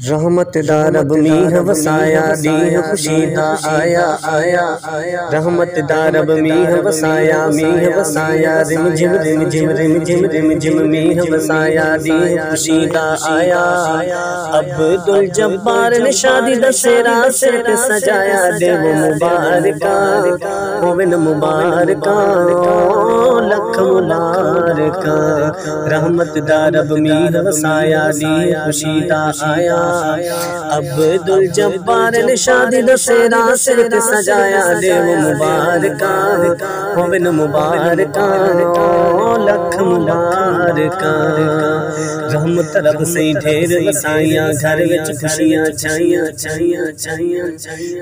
رحمت دا رب میہ وسایا دیہ خوشی دا آیا آیا رحمت دا رب میہ وسایا رم جم رم جم رم جم رم جم میہ وسایا دیہ خوشی دا آیا عبد الجبار نے شادی دا سیرا سیٹ سجایا دیو مبارکہ ہوون مبارکہ لکھ مبارکہ رحمت دا رب میہ وسایا دیہ خوشی دا آیا عبد الجبار نے شادی دا سیرا سیٹ سجایا دیو مبارکہ ہوون مبارکہ لکھ مبارکہ رحمت رب سے ڈھیر وسائیاں گھر وچ خوشیاں چھائیاں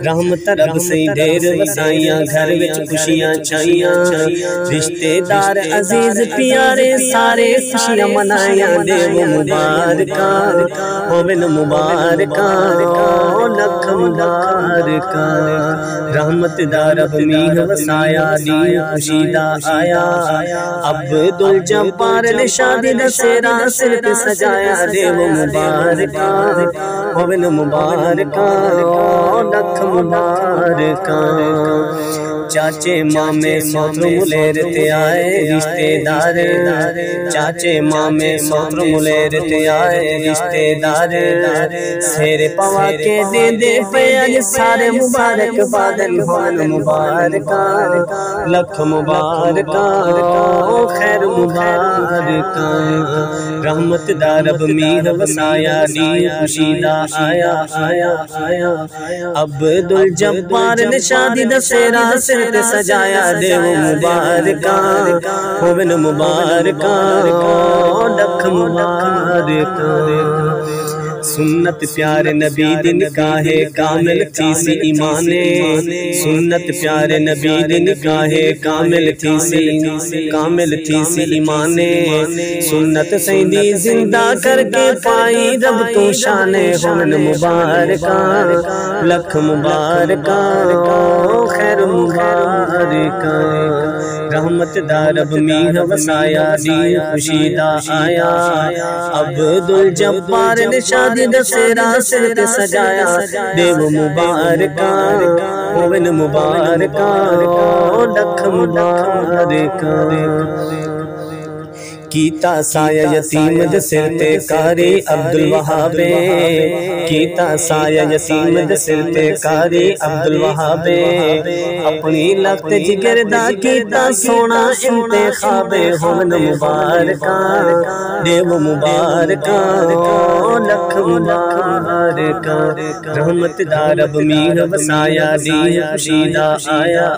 رحمت رب سے ڈھیر وسائیاں گھر وچ خوشیاں چھائیاں رشتے دار عزیز پیارے سارے خوشیاں منائیاں دیو مبارکہ ہوون مبارکہ لکھ مبارکہ رحمت دا رب میہ وسایا دیہ خوشی دا آیا عبد الجبار نے شادی دا سیرا سیٹ سجایا دیو مبارکہ ہوون مبارکہ لکھ مبارکہ چاچے مامے سوتر ملیر تے آئے رشتے دار چاچے مامے سوتر ملیر تے آئے رشتے دار سیرے پوا کے دے دے پیاج سارے مبارک بادل ہون مبارکہ لکھ مبارکہ خیر مبارکہ رحمت دا رب میہ وسایا دیہ خوشی دا آیا عبد الجبار نے شادی دا سیرا سیٹ سجایا دیو مبارکہ ہوون مبارکہ لکھ مبارکہ سنت پیارے نبی دی نکاح کامل تھی سی ایمانے سنت پیارے نبی دی نکاح کامل تھی سی ایمانے سنت سیدی زندہ کر کے پائی رب تو شانے ہوون مبارکہ لکھ مبارکہ خیر مبارکہ رحمت دا رب میہ وسایا دیہ خوشی دا آیا عبد الجبار نے شادی دا سیرا سیٹ سجایا دیو مبارکہ ہوون مبارکہ لکھ مبارکہ کیتا سایہ یتیم دے سر تے کاری عبد الوہاب کیتا سایہ یتیم دے سر تے کاری عبد الوہاب اپنی لخت جگر دا کیتا سونا انتخاب ہوون مبارکہ دیو مبارکہ لکھ مبارکہ رحمت دا رب میہ وسایا دیہ خوشی دا آیا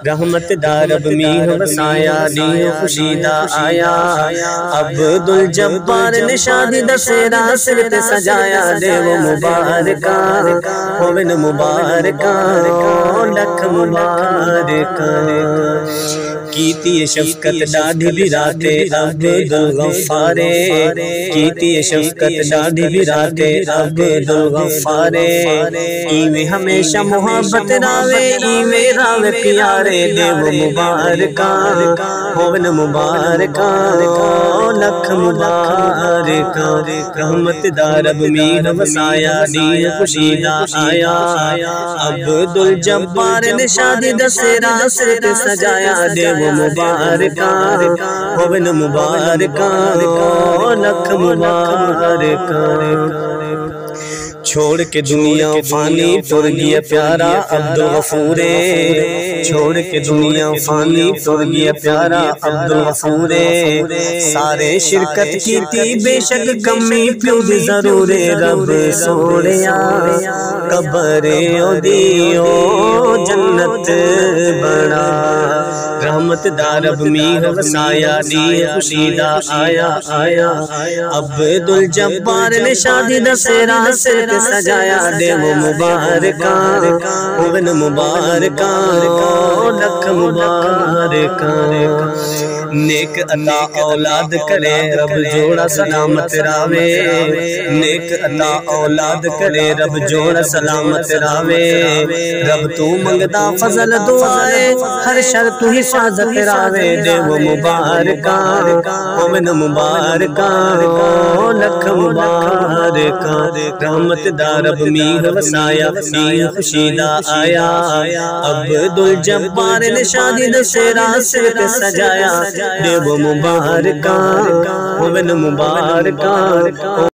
رحمت دا رب میہ وسایا دیہ خوشی دا آیا عبد الجبار نے شادی دا سیرا سیٹ سجایا دیو مبارکہ ہوون مبارکہ لکھ مبارکہ کیتی شفقت ڈاڈھی بھی راتے عبد الغفار کیتی شفقت ڈاڈھی بھی راتے عبد الغفار ایویں ہمیشہ محبت راوے ایویں راوے پیارے دیو مبارکہ ہوون مبارکہ لکھ مبارکہ رحمت دا رب میہ وسایا دیہ خوشی دا آیا عبد الجبار نے شادی دا سیرا سیٹ سجایا دیو مبارکہ ہوون مبارکہ لکھ مبارکہ چھوڑ کے دنیا فانی ٹر گیا پیارا عبد الغفور چھوڑ کے دنیا فانی ٹر گیا پیارا عبد الغفور سارے شرکت کی تھی بے شک کمی پیو دی ضرور رب سوڑیا قبر او دیو جنت بڑا رحمت دا رب میہ وسایا دیہ خوشی دا آیا عبد الجبار نے شادی دا سیرا سیٹ سجایا دیو مبارکہ ہوون مبارکہ لکھ مبارکہ نیک عطا اولاد کرے رب جوڑا سلامت راوے نیک عطا اولاد کرے رب جوڑا سلامت راوے رب تو منگدا فضل دعائے ہر شرط حفاظت راوے دے وہ مبارکاں مومن مبارکاں لکھ مبارکاں رحمت دا رب میر وسایا میر خوشیدہ آیا عبد الجبار نے شادی دسیرا سر سجایا دے وہ مبارکاں مومن مبارکاں